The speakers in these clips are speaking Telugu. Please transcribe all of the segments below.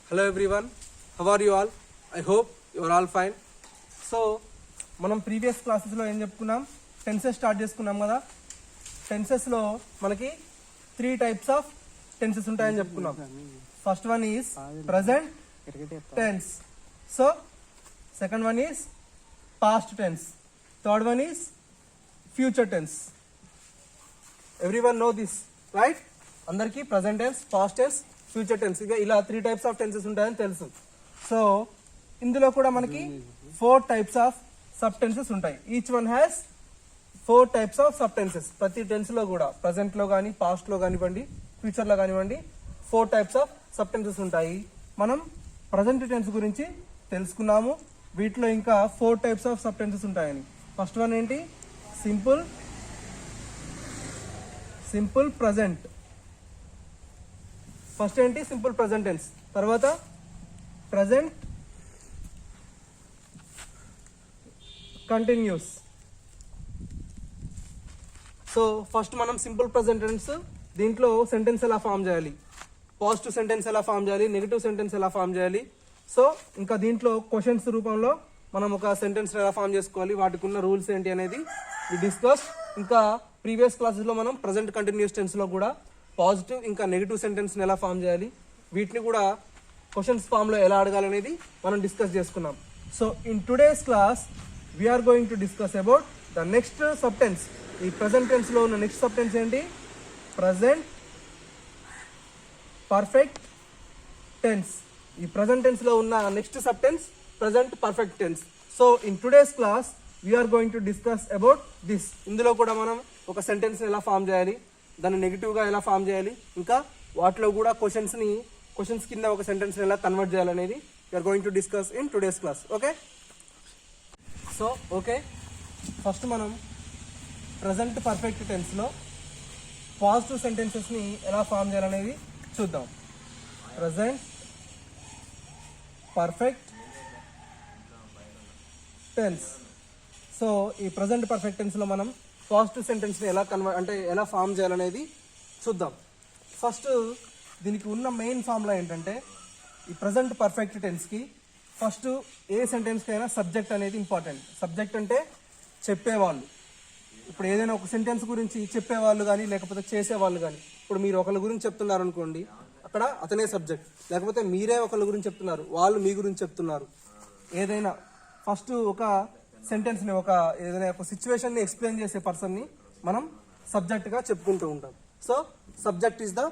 Hello everyone, how are you all? I hope you are all fine. So మనం ప్రీవియస్ క్లాసెస్లో ఏం చెప్పుకున్నాం, టెన్సెస్ స్టార్ట్ చేసుకున్నాం కదా. టెన్సెస్లో మనకి 3 types ఆఫ్ టెన్సెస్ ఉంటాయని చెప్పుకున్నాం. First one is present tense, so second one is past tense, third one is future tense. Everyone know this right? అందరికీ present tense, past tense, future tense, ఇక ఇలా 3 types ఆఫ్ టెన్సెస్ ఉంటాయని తెలుసు. సో ఇందులో కూడా మనకి 4 types ఆఫ్ సబ్ టెన్సెస్ ఉంటాయి. Each one has 4 types of sub tenses. ప్రతి టెన్స్ లో కూడా ప్రజెంట్ లో కానీ, పాస్ట్ లో కానివ్వండి, ఫ్యూచర్ లో కానివ్వండి, 4 types ఆఫ్ సబ్ టెన్సెస్ ఉంటాయి. మనం ప్రజెంట్ టెన్స్ గురించి తెలుసుకున్నాము. వీటిలో ఇంకా 4 types ఆఫ్ సబ్ టెన్సెస్ ఉంటాయని. ఫస్ట్ వన్ ఏంటి? Simple present. ఫస్ట్ ఏంటి? Simple present tense. తర్వాత ప్రజెంట్ కంటిన్యూస్. సో ఫస్ట్ మనం సింపుల్ ప్రజెంట్ టెన్స్, దీంట్లో సెంటెన్స్ ఎలా ఫామ్ చేయాలి, పాజిటివ్ సెంటెన్స్ ఎలా ఫామ్ చేయాలి, నెగిటివ్ సెంటెన్స్ ఎలా ఫామ్ చేయాలి, సో ఇంకా దీంట్లో క్వశ్చన్స్ రూపంలో మనం ఒక సెంటెన్స్ ఎలా ఫామ్ చేసుకోవాలి, వాటికి ఉన్న రూల్స్ ఏంటి అనేది డిస్కస్. ఇంకా ప్రీవియస్ క్లాసెస్లో మనం ప్రజెంట్ కంటిన్యూస్ టెన్స్లో కూడా పాజిటివ్ ఇంకా నెగిటివ్ సెంటెన్స్ని ఎలా ఫామ్ చేయాలి, వీటిని కూడా క్వశ్చన్స్ ఫామ్లో ఎలా అడగాలి అనేది మనం డిస్కస్ చేసుకున్నాం. So in today's class we are going to discuss about the next sub tense. ఈ ప్రజెంట్ టెన్స్లో ఉన్న నెక్స్ట్ సబ్ టెన్స్ ఏంటి? Present perfect tense. ఈ ప్రజెంట్ టెన్స్లో ఉన్న next sub tense present perfect tense. So in today's class we are going to discuss about this. ఇందులో కూడా మనం ఒక సెంటెన్స్ని ఎలా ఫామ్ చేయాలి, దాన్ని నెగిటివ్గా ఎలా ఫామ్ చేయాలి, ఇంకా వాటిలో కూడా క్వశ్చన్స్ కింద ఒక సెంటెన్స్ని ఎలా కన్వర్ట్ చేయాలనేది we are going to discuss in today's class. Okay, so okay, first మనం ప్రజెంట్ పర్ఫెక్ట్ టెన్స్లో పాజిటివ్ సెంటెన్సెస్ని ఎలా ఫామ్ చేయాలనేది చూద్దాం. Present perfect tense. సో ఈ ప్రజెంట్ పర్ఫెక్ట్ టెన్స్లో మనం పాజిటివ్ సెంటెన్స్ని ఎలా ఫామ్ చేయాలనేది చూద్దాం. ఫస్ట్ దీనికి ఉన్న మెయిన్ ఫార్ములా ఏంటంటే, ఈ ప్రజెంట్ పర్ఫెక్ట్ టెన్స్కి ఫస్ట్ ఏ సెంటెన్స్కి అయినా సబ్జెక్ట్ అనేది ఇంపార్టెంట్. సబ్జెక్ట్ అంటే చెప్పేవాళ్ళు. ఇప్పుడు ఏదైనా ఒక సెంటెన్స్ గురించి చెప్పేవాళ్ళు కానీ, లేకపోతే చేసేవాళ్ళు కానీ, ఇప్పుడు మీరు ఒకరి గురించి చెప్తున్నారు అనుకోండి, అక్కడ అతనే సబ్జెక్ట్. లేకపోతే మీరే ఒకరి గురించి చెప్తున్నారు, వాళ్ళు మీ గురించి చెప్తున్నారు. ఏదైనా ఫస్ట్ ఒక సెంటెన్స్ని, ఏదైనా ఒక సిచ్యువేషన్ని ఎక్స్ప్లెయిన్ చేసే పర్సన్ని మనం సబ్జెక్ట్గా చెప్పుకుంటూ ఉంటాం. So subject is the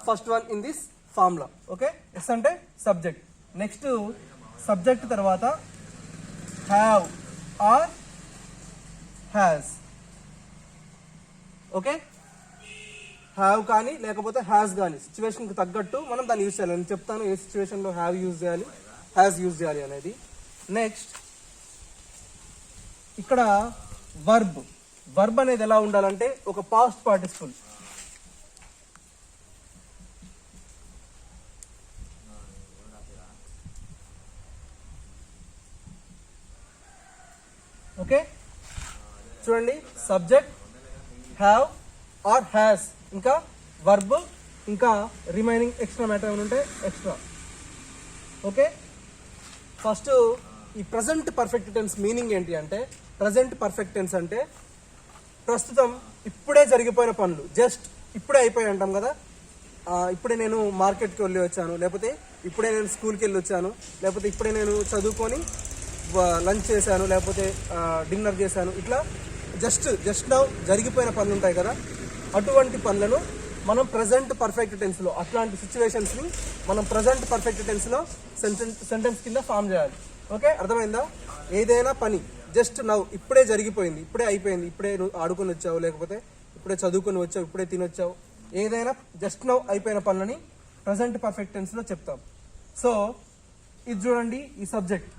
first one in this formula. Okay, S అంటే సబ్జెక్ట్. నెక్స్ట్ సబ్జెక్ట్ తర్వాత have or has. Okay, have కానీ లేకపోతే హ్యాస్ కానీ సిచ్యువేషన్కి తగ్గట్టు మనం దాన్ని యూజ్ చేయాలి. నేను చెప్తాను ఏ సిచ్యువేషన్లో హ్యావ్ యూజ్ చేయాలి, హ్యాస్ యూజ్ చేయాలి అనేది. నెక్స్ట్ ఇక్కడ వర్బ్ అనేది ఎలా ఉండాలంటే ఒక పాస్ట్ పార్టిసిపుల్. ఓకే, చూడండి, సబ్జెక్ట్, హ్యావ్ ఆర్ హ్యాస్, ఇంకా వర్బ్, ఇంకా రిమైనింగ్ ఎక్స్ట్రా మ్యాటర్ ఏమైనా ఉంటే ఎక్స్ట్రా. ఓకే, ఫస్ట్ ఈ ప్రజెంట్ పర్ఫెక్ట్ టెన్స్ మీనింగ్ ఏంటి అంటే, ప్రజెంట్ పర్ఫెక్ట్ టెన్స్ అంటే ప్రస్తుతం ఇప్పుడే జరిగిపోయిన పనులు, జస్ట్ ఇప్పుడే అయిపోయి అంటాం కదా. ఇప్పుడే నేను మార్కెట్కి వెళ్ళి వచ్చాను, లేకపోతే ఇప్పుడే నేను స్కూల్కి వెళ్ళి వచ్చాను, లేకపోతే ఇప్పుడే నేను చదువుకొని లంచ్ చేశాను, లేకపోతే డిన్నర్ చేశాను. ఇట్లా జస్ట్ నౌ జరిగిపోయిన పనులు ఉంటాయి కదా, అటువంటి పనులను మనం ప్రజెంట్ పర్ఫెక్ట్ టెన్స్లో, అట్లాంటి సిచ్యువేషన్స్ని మనం ప్రజెంట్ పర్ఫెక్ట్ టెన్స్లో సెంటెన్స్ కింద ఫామ్ చేయాలి. ఓకే, అర్థమైందా? ఏదైనా పని జస్ట్ నౌ ఇప్పుడే జరిగిపోయింది, ఇప్పుడే అయిపోయింది, ఇప్పుడే నువ్వు ఆడుకొని వచ్చావు, లేకపోతే ఇప్పుడే చదువుకొని వచ్చావు, ఇప్పుడే తినొచ్చావు, ఏదైనా జస్ట్ నౌ అయిపోయిన పనులని ప్రజెంట్ పర్ఫెక్ట్ టెన్స్లో చెప్తాం. సో ఇది చూడండి, ఈ సబ్జెక్ట్.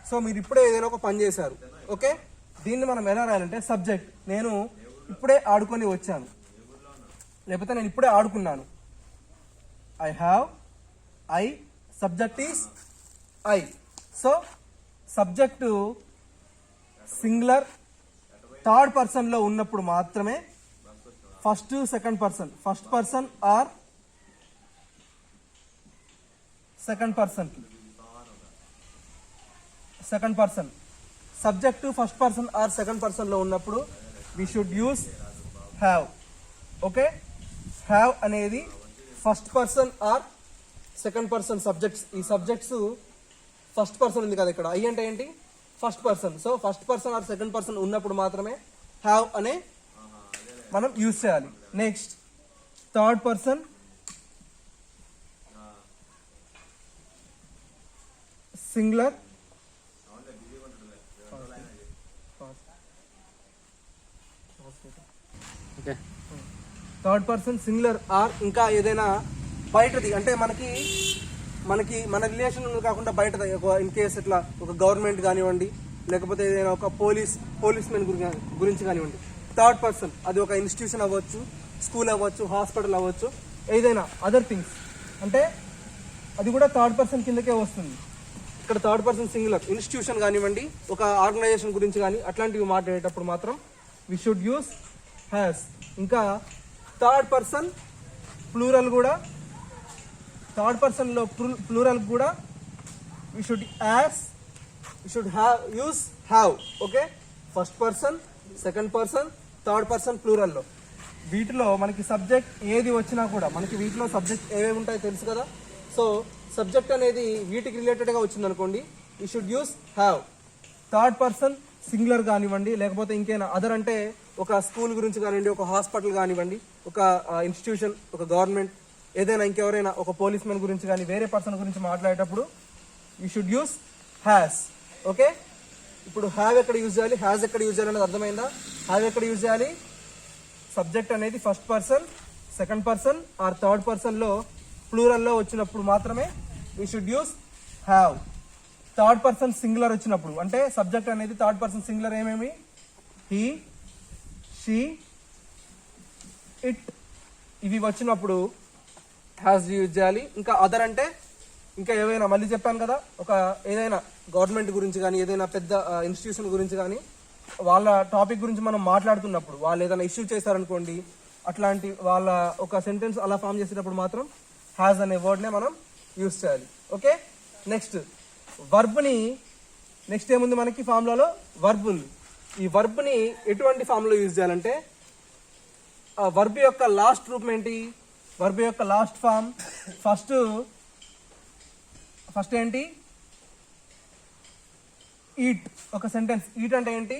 సో మీరు ఇప్పుడే ఏదైనా ఒక పని చేశారు. ఓకే, దీన్ని మనం ఎలా రాయాలంటే సబ్జెక్ట్, నేను ఇప్పుడే ఆడుకొని వచ్చాను, లేకపోతే నేను ఇప్పుడే ఆడుకున్నాను. I subject is I. So subject singular third పర్సన్లో ఉన్నప్పుడు మాత్రమే first person or second person subject first person or second పర్సన్లో ఉన్నప్పుడు we should use have. Okay, have అనేది first person or second person subjects. ఈ సబ్జెక్ట్స్ ఫస్ట్ పర్సన్ ఉంది కదా ఇక్కడ, ఐ అంటే ఏంటి first person. So first person or second person ఉన్నప్పుడు మాత్రమే హ్యావ్ అనే మనం యూజ్ చేయాలి. Next third person singular, third person singular are ఇంకా ఏదైనా బయటది అంటే మనకి మన రిలేషన్ కాకుండా బయటది, ఇన్ కేస్ ఇట్లా ఒక గవర్నమెంట్ కానివ్వండి, లేకపోతే ఏదైనా ఒక పోలీస్మెన్ గురించి కానివ్వండి. థర్డ్ పర్సన్ అది ఒక ఇన్స్టిట్యూషన్ అవ్వచ్చు, స్కూల్ అవ్వచ్చు, హాస్పిటల్ అవ్వచ్చు, ఏదైనా అదర్ థింగ్స్ అంటే అది కూడా థర్డ్ పర్సన్ కిందకే వస్తుంది. ఇక్కడ థర్డ్ పర్సన్ సింగులర్ ఇన్స్టిట్యూషన్ కానివ్వండి, ఒక ఆర్గనైజేషన్ గురించి కానీ అట్లాంటివి మాట్లాడేటప్పుడు మాత్రం వి షుడ్ యూస్ హ్యాస్. ఇంకా థర్డ్ పర్సన్ ప్లూరల్ కూడా, థర్డ్ పర్సన్లో ప్లూరల్ కూడా we should use have. Okay, first person, second person, third పర్సన్ ప్లూరల్లో. వీటిలో మనకి సబ్జెక్ట్ ఏది వచ్చినా కూడా మనకి వీటిలో సబ్జెక్ట్ ఏవేవి ఉంటాయో తెలుసు కదా. సో సబ్జెక్ట్ అనేది వీటికి రిలేటెడ్గా వచ్చింది అనుకోండి, you should use have. Third person singular కానివ్వండి, లేకపోతే ఇంకేనా అదర్ అంటే ఒక స్కూల్ గురించి కానివ్వండి, ఒక హాస్పిటల్ కానివ్వండి, ఒక ఇన్స్టిట్యూషన్, ఒక గవర్నమెంట్, ఏదైనా ఇంకెవరైనా ఒక పోలీస్మెన్ గురించి కానీ వేరే పర్సన్ గురించి మాట్లాడేటప్పుడు you should use has. Okay, ఇప్పుడు హ్యావ్ ఎక్కడ యూజ్ చేయాలి, హ్యాస్ ఎక్కడ యూజ్ చేయాలి అనేది అర్థమైందా? హ్యావ్ ఎక్కడ యూజ్ చేయాలి? సబ్జెక్ట్ అనేది first person, second person or third పర్సన్లో ప్లూరల్లో వచ్చినప్పుడు మాత్రమే we should use have. Third person singular వచ్చినప్పుడు అంటే సబ్జెక్ట్ అనేది థర్డ్ పర్సన్ సింగులర్ ఏమేమి, హీ, షీ, ఇట్, ఇవి వచ్చినప్పుడు హ్యాస్ యూజ్ చేయాలి. ఇంకా అదర్ అంటే ఇంకా ఏవైనా మళ్ళీ చెప్పాను కదా, ఒక ఏదైనా గవర్నమెంట్ గురించి కానీ ఏదైనా పెద్ద ఇన్స్టిట్యూషన్ గురించి కానీ వాళ్ళ టాపిక్ గురించి మనం మాట్లాడుతున్నప్పుడు వాళ్ళు ఏదైనా ఇష్యూ చేశారనుకోండి, అట్లాంటి వాళ్ళ ఒక సెంటెన్స్ అలా ఫామ్ చేసేటప్పుడు మాత్రం హ్యాస్ అనే వర్డ్నే మనం యూజ్ చేయాలి. ఓకే, నెక్స్ట్ వర్బ్ని, నెక్స్ట్ ఏముంది మనకి ఫార్ములాలో వర్బ్ ఉంది. ఈ వర్బ్ని ఎటువంటి ఫామ్లో యూజ్ చేయాలంటే ఆ వర్బ్ యొక్క లాస్ట్ రూపం ఏంటి, వర్బ్ యొక్క లాస్ట్ ఫామ్ ఫస్ట్ ఏంటి, ఈట్. ఒక సెంటెన్స్ ఈట్ అంటే ఏంటి,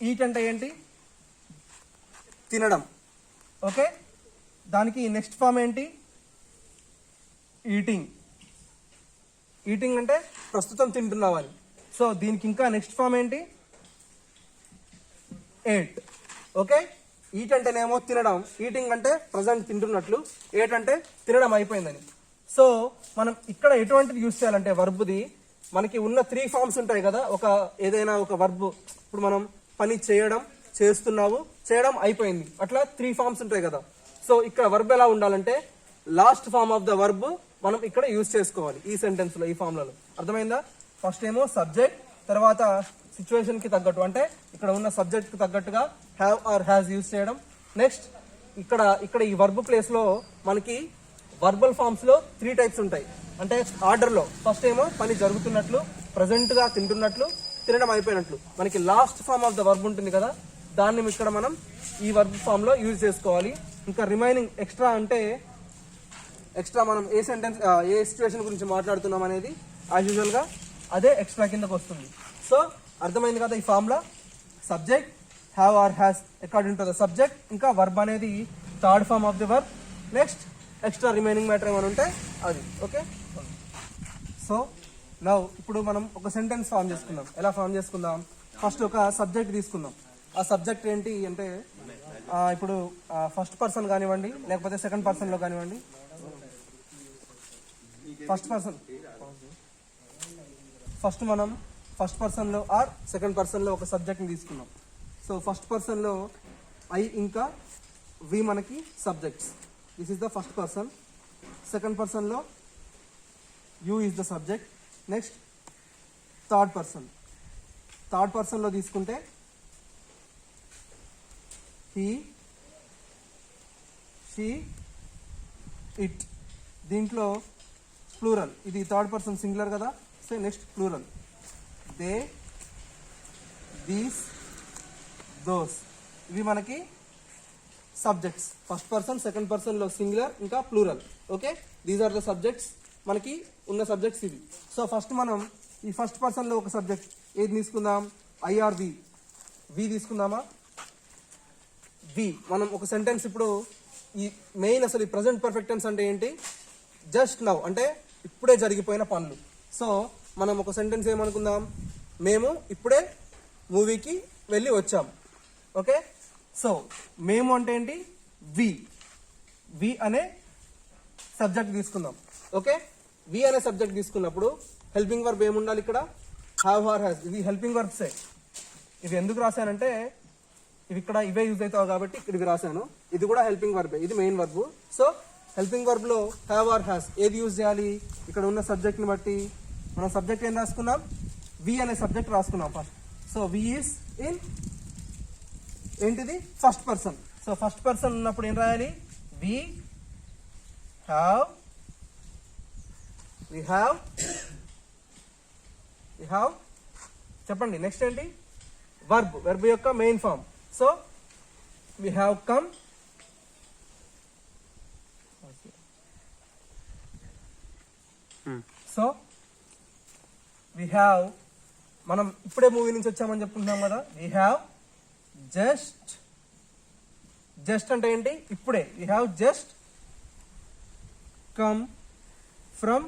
ఈట్ అంటే ఏంటి తినడం. ఓకే, దానికి నెక్స్ట్ ఫామ్ ఏంటి, ఈటింగ్. ఈటింగ్ అంటే ప్రస్తుతం తింటున్నావని. సో దీనికి ఇంకా నెక్స్ట్ ఫామ్ ఏంటి, ఏట్. ఓకే, ఈట్ అంటేనేమో తినడం, ఈటింగ్ అంటే ప్రజెంట్ తింటున్నట్లు, ఏట్ అంటే తినడం అయిపోయిందని. సో మనం ఇక్కడ ఎటువంటిది యూజ్ చేయాలంటే వర్బ్ది మనకి ఉన్న 3 ఫార్మ్స్ ఉంటాయి కదా. ఒక ఏదైనా ఒక వర్బ్, ఇప్పుడు మనం పని చేయడం, చేస్తున్నావు, చేయడం అయిపోయింది, అట్లా 3 ఫార్మ్స్ ఉంటాయి కదా. సో ఇక్కడ వర్బ్ ఎలా ఉండాలంటే last form of the verb మనం ఇక్కడ యూజ్ చేసుకోవాలి ఈ సెంటెన్స్లో, ఈ ఫార్మ్లలో. అర్థమైందా? ఫస్ట్ ఏమో సబ్జెక్ట్, తర్వాత సిచ్యువేషన్కి తగ్గట్టు అంటే ఇక్కడ ఉన్న సబ్జెక్ట్కి తగ్గట్టుగా హ్యావ్ ఆర్ హ్యాస్ యూజ్ చేయడం. నెక్స్ట్ ఇక్కడ ఈ వర్బ్ ప్లేస్లో మనకి వర్బల్ ఫార్మ్స్లో 3 టైప్స్ ఉంటాయి. అంటే ఆర్డర్లో ఫస్ట్ ఏమో పని జరుగుతున్నట్లు, ప్రజెంట్గా తింటున్నట్లు, తినడం అయిపోయినట్లు. మనకి last form of the verb ఉంటుంది కదా, దాన్ని ఇక్కడ మనం ఈ వర్బ్ ఫామ్లో యూజ్ చేసుకోవాలి. ఇంకా రిమైనింగ్ ఎక్స్ట్రా అంటే ఎక్స్ట్రా మనం ఏ సెంటెన్స్ ఏ సిచ్యువేషన్ గురించి మాట్లాడుతున్నాం అనేది యాజ్ యూజువల్గా అదే ఎక్స్ట్రా కిందకు వస్తుంది. సో అర్థమైంది కదా ఈ ఫామ్లో subject, have or has according to the subject, ఇంకా వర్బ్ అనేది third form of the verb. Next extra remaining matter ఏమైనా ఉంటే అది. ఓకే, సో నౌ ఇప్పుడు మనం ఒక సెంటెన్స్ ఫామ్ చేసుకుందాం. ఎలా ఫామ్ చేసుకుందాం, ఫస్ట్ ఒక సబ్జెక్ట్ తీసుకుందాం. ఆ సబ్జెక్ట్ ఏంటి అంటే ఇప్పుడు ఫస్ట్ పర్సన్ కానివ్వండి, లేకపోతే సెకండ్ పర్సన్లో కానివ్వండి. మనం ఫస్ట్ పర్సన్లో ఆర్ సెకండ్ పర్సన్లో ఒక సబ్జెక్ట్ని తీసుకున్నాం. సో ఫస్ట్ పర్సన్లో ఐ ఇంకా వి మనకి subjects. This is the first person. Second పర్సన్లో you is the subject. Next third పర్సన్లో తీసుకుంటే హీ, షీ, ఇట్. దీంట్లో ప్లూరల్, ఇది థర్డ్ పర్సన్ సింగులర్ కదా. So next plural, they, these, those, ఇవి మనకి సబ్జెక్ట్స్. ఫస్ట్ పర్సన్, సెకండ్ పర్సన్లో సింగులర్ ఇంకా plural. Okay, these are the subjects, మనకి ఉన్న సబ్జెక్ట్స్ ఇవి. సో ఫస్ట్ మనం ఈ ఫస్ట్ పర్సన్లో ఒక సబ్జెక్ట్ ఏది తీసుకుందాం, ఐఆర్ వి, వి తీసుకుందామా. వి మనం ఒక సెంటెన్స్ ఇప్పుడు ఈ మెయిన్ అసలు ఈ ప్రజెంట్ పర్ఫెక్ట్ టెన్స్ అంటే ఏంటి, జస్ట్ నౌ అంటే ఇప్పుడే జరిగిపోయిన పనులు. సో మనం ఒక సెంటెన్స్ ఏమనుకుందాం, మేము ఇప్పుడే మూవీకి వెళ్ళి వచ్చాం. ఓకే, సో మేము అంటే ఏంటి, వి, వి అనే సబ్జెక్ట్ తీసుకుందాం. ఓకే, వి అనే సబ్జెక్ట్ తీసుకున్నప్పుడు హెల్పింగ్ వర్బ్ ఏముండాలి ఇక్కడ, హ్యావ్ ఆర్ హ్యాస్. ఇది హెల్పింగ్ వర్బ్సే. ఇవి ఎందుకు రాశానంటే ఇవి ఇక్కడ ఇవే యూజ్ అవుతావు కాబట్టి ఇక్కడ ఇవి రాశాను. ఇది కూడా హెల్పింగ్ వర్బే, ఇది main verb. So helping verb లో హ్యావ్ ఆర్ హ్యాస్ ఏది యూజ్ చేయాలి, ఇక్కడ ఉన్న సబ్జెక్ట్ ని బట్టి మనం సబ్జెక్ట్ ఏం రాసుకున్నాం, వి అనే సబ్జెక్ట్ రాసుకున్నాం first. So we is in ఏంటిది, first person. So first person ఉన్నప్పుడు ఏం రాయాలి, we have, we have, we have. చెప్పండి నెక్స్ట్ ఏంటి, వర్బ్, వెర్బ్ యొక్క main form. So we have come, so we have, మనం ఇప్పుడే మూవీ నుంచి వచ్చామని చెప్పుకుంటున్నాం కదా, వి హ్యావ్ జస్ట్, జస్ట్ అంటే ఏంటి, ఇప్పుడే. We have just come from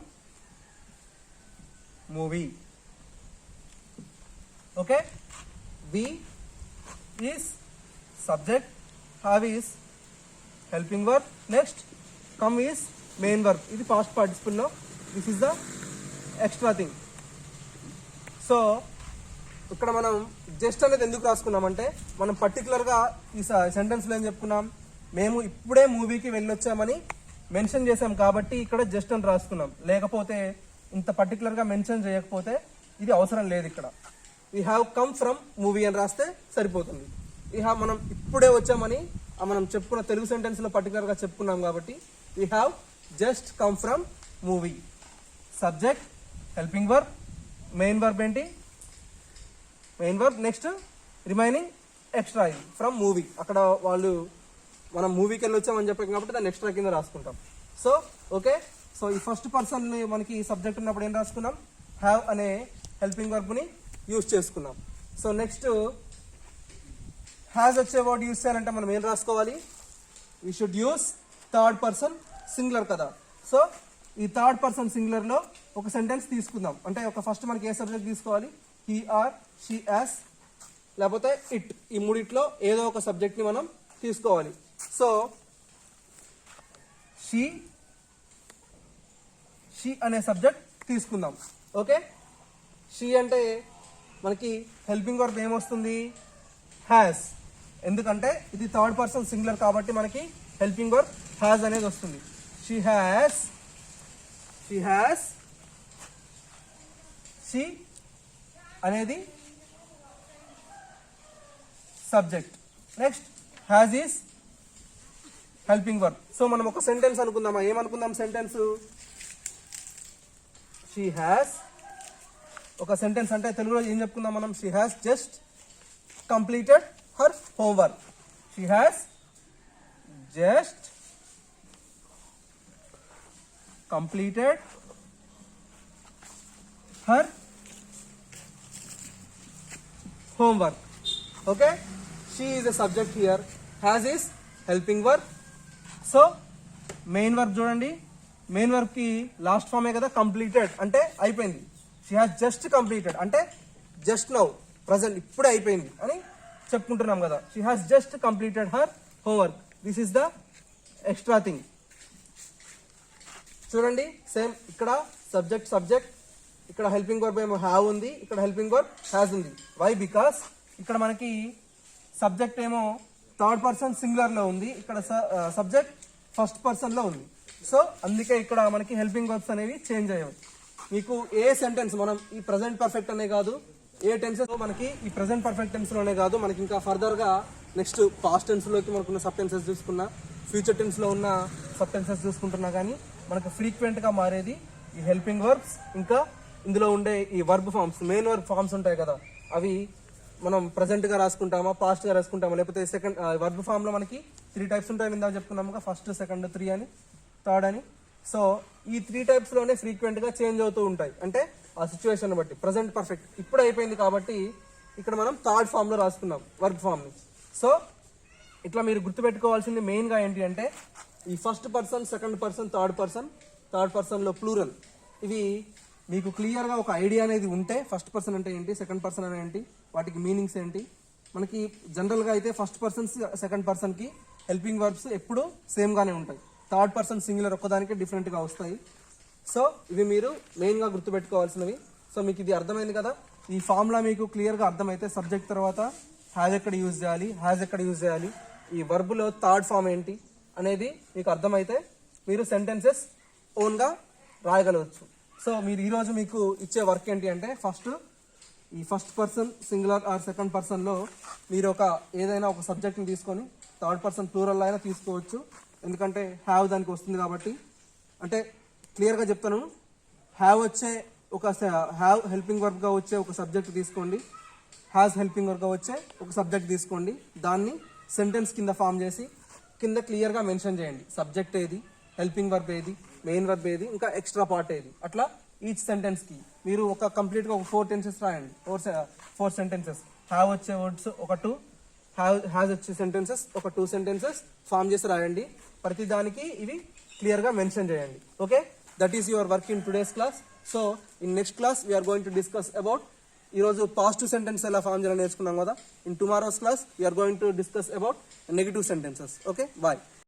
movie. Okay, we is subject, have is helping verb, next come is main verb. ఇది పాస్ట్ పార్టిసిపుల్ లో, this is the extra thing. So ఇక్కడ మనం జస్ట్ అనేది ఎందుకు రాసుకున్నామంటే మనం పర్టికులర్గా ఈ సెంటెన్స్లో ఏం చెప్పుకున్నాం, మేము ఇప్పుడే మూవీకి వెళ్ళొచ్చామని మెన్షన్ చేసాం కాబట్టి ఇక్కడ జస్ట్ అని రాసుకున్నాం. లేకపోతే ఇంత పర్టికులర్గా మెన్షన్ చేయకపోతే ఇది అవసరం లేదు. ఇక్కడ we have come from movie అని రాస్తే సరిపోతుంది. మనం ఇప్పుడే వచ్చామని మనం చెప్పుకున్న తెలుగు సెంటెన్స్లో పర్టికులర్గా చెప్పుకున్నాం కాబట్టి we have just come from movie. Subject, helping verb, main verb ఏంటి, main verb, next remaining extra ఇది ఫ్రమ్ మూవీ. అక్కడ వాళ్ళు మనం మూవీకి వెళ్ళి వచ్చామని చెప్పాం కాబట్టి దాన్ని ఎక్స్ట్రా కింద రాసుకుంటాం. సో ఓకే, సో ఈ ఫస్ట్ పర్సన్ మనకి సబ్జెక్ట్ ఉన్నప్పుడు ఏం రాసుకున్నాం, హ్యావ్ అనే హెల్పింగ్ వర్బ్ని యూజ్ చేసుకున్నాం. సో నెక్స్ట్ హ్యాస్ వచ్చే వర్డ్ యూజ్ చేయాలంటే మనం ఏం రాసుకోవాలి, we should use third person singular కదా. సో ఈ థర్డ్ పర్సన్ సింగులర్లో ఒక సెంటెన్స్ తీసుకుందాం. అంటే ఒక ఫస్ట్ మనకి ఏ సబ్జెక్ట్ తీసుకోవాలి, హీ ఆర్, షీ యాస్, లేకపోతే ఇట్. ఈ మూడిట్లో ఏదో ఒక సబ్జెక్ట్ని మనం తీసుకోవాలి. సో షీ అనే సబ్జెక్ట్ తీసుకుందాం. ఓకే, షీ అంటే మనకి హెల్పింగ్ వర్బ్ ఏమొస్తుంది, హ్యాస్. ఎందుకంటే ఇది థర్డ్ పర్సన్ సింగులర్ కాబట్టి మనకి హెల్పింగ్ వర్బ్ హ్యాస్ అనేది వస్తుంది. షీ హ్యాస్, షీ అనేది subject, next has is helping verb. So మనం ఒక సెంటెన్స్ అనుకుందామా, ఏమనుకుందాం సెంటెన్స్, షీ హ్యాస్, ఒక సెంటెన్స్ అంటే తెలుగులో ఏం చెప్పుకుందాం మనం, she has just completed her homework. She has just completed her homework. Okay, she is a subject here, has is helping verb. So main verb చూడండి, మెయిన్ వర్బ్ కి లాస్ట్ ఫామే కదా కంప్లీటెడ్ అంటే అయిపోయింది. షీ హాస్ జస్ట్ కంప్లీటెడ్ అంటే జస్ట్ నౌ ప్రజెంట్ ఇప్పుడే అయిపోయింది అని చెప్పుకుంటున్నాం కదా. She has just completed her homework. This is the extra thing. చూడండి సేమ్ ఇక్కడ సబ్జెక్ట్, ఇక్కడ హెల్పింగ్ వర్బ్ ఏమో హ్యావ్ ఉంది, ఇక్కడ హెల్పింగ్ వర్బ్ హ్యాస్ ఉంది. వై, బికాస్ ఇక్కడ మనకి సబ్జెక్ట్ ఏమో థర్డ్ పర్సన్ సింగులర్ లో ఉంది, ఇక్కడ సబ్జెక్ట్ ఫస్ట్ పర్సన్ లో ఉంది. సో అందుకే ఇక్కడ మనకి హెల్పింగ్ వర్బ్స్ అనేవి చేంజ్ అయ్యాయి. మీకు ఏ సెంటెన్స్ మనం ఈ ప్రజెంట్ పర్ఫెక్ట్ అనే కాదు, ఏ టెన్సెస్ మనకి ఈ ప్రజెంట్ పర్ఫెక్ట్ టెన్స్ లోనే కాదు, మనకి ఇంకా ఫర్దర్ గా నెక్స్ట్ పాస్ట్ టెన్స్ లోకి మనకున్న సబ్ టెన్సెస్ చూసుకున్నా ఫ్యూచర్ టెన్స్లో ఉన్న సబ్టెన్సెస్ చూసుకుంటున్నా కానీ మనకు ఫ్రీక్వెంట్గా మారేది ఈ హెల్పింగ్ వర్బ్స్, ఇంకా ఇందులో ఉండే ఈ verb forms, main verb forms ఉంటాయి కదా, అవి మనం ప్రజెంట్గా రాసుకుంటామా, పాస్ట్గా రాసుకుంటామా, లేకపోతే సెకండ్ వర్బ్ ఫామ్లో మనకి 3 టైప్స్ ఉంటాయని ఇందాక చెప్పుకున్నాము, ఫస్ట్, సెకండ్, 3 అని, థర్డ్ అని. సో ఈ 3 టైప్స్లోనే ఫ్రీక్వెంట్గా చేంజ్ అవుతూ ఉంటాయి, అంటే ఆ సిచ్యువేషన్ బట్టి. ప్రజెంట్ పర్ఫెక్ట్ ఇప్పుడు అయిపోయింది కాబట్టి ఇక్కడ మనం థర్డ్ ఫామ్లో రాసుకున్నాం వర్బ్ ఫామ్ని. సో ఇట్లా మీరు గుర్తుపెట్టుకోవాల్సింది మెయిన్గా ఏంటి అంటే ఈ ఫస్ట్ పర్సన్, సెకండ్ పర్సన్, థర్డ్ పర్సన్లో ప్లూరల్, ఇవి మీకు క్లియర్గా ఒక ఐడియా అనేది ఉంటే ఫస్ట్ పర్సన్ అంటే ఏంటి, సెకండ్ పర్సన్ అంటే ఏంటి, వాటికి మీనింగ్స్ ఏంటి. మనకి జనరల్గా అయితే ఫస్ట్ పర్సన్, సెకండ్ పర్సన్కి హెల్పింగ్ వర్బ్స్ ఎప్పుడు సేమ్గానే ఉంటాయి. థర్డ్ పర్సన్ సింగులర్ ఒక్కదానికి డిఫరెంట్గా వస్తాయి. సో ఇవి మీరు మెయిన్గా గుర్తుపెట్టుకోవాల్సినవి. సో మీకు ఇది అర్థమైంది కదా. ఈ ఫార్ములా మీకు క్లియర్గా అర్థమైతే సబ్జెక్ట్ తర్వాత హ్యాజ్ ఎక్కడ యూజ్ చేయాలి, హ్యాజ్ ఎక్కడ యూజ్ చేయాలి, ఈ వర్బ్లో థర్డ్ ఫామ్ ఏంటి అనేది మీకు అర్థమైతే మీరు సెంటెన్సెస్ ఓన్గా రాయగలవచ్చు. సో మీరు ఈరోజు మీకు ఇచ్చే వర్క్ ఏంటి అంటే ఈ first person singular or second పర్సన్లో మీరు ఏదైనా ఒక సబ్జెక్ట్ని తీసుకొని థర్డ్ పర్సన్ ప్లూరల్ అయినా తీసుకోవచ్చు, ఎందుకంటే హ్యావ్ దానికి వస్తుంది కాబట్టి. అంటే క్లియర్గా చెప్తాను, హ్యావ్ హెల్పింగ్ వర్బ్గా వచ్చే ఒక సబ్జెక్ట్ తీసుకోండి, హ్యాస్ హెల్పింగ్ వర్బ్గా వచ్చే ఒక సబ్జెక్ట్ తీసుకోండి, దాన్ని సెంటెన్స్ కింద ఫామ్ చేసి కింద క్లియర్గా మెన్షన్ చేయండి. సబ్జెక్ట్ ఏది, హెల్పింగ్ వర్బ్ ఏది, మెయిన్ వర్బ్ ఏది, ఇంకా ఎక్స్ట్రా పార్ట్ ఏది. అట్లా ఈచ్ సెంటెన్స్కి మీరు కంప్లీట్గా ఒక 4 టెన్సెస్ రాయండి, 4 సెంటెన్సెస్. హ్యావ్ వచ్చే వర్డ్స్ ఒక 2, హ్యాస్ వచ్చే సెంటెన్సెస్ ఒక 2 సెంటెన్సెస్ ఫామ్ చేసి రాయండి. ప్రతి దానికి ఇవి క్లియర్గా మెన్షన్ చేయండి. Okay, that is your work in today's class. So in next class we are going to discuss about, ఈరోజు పాజిటివ్ సెంటెన్స్ ఎలా ఫామ్ చేయాలని నేర్చుకున్నాం కదా. In tomorrow's class we are going to discuss about negative sentences. Okay, bye.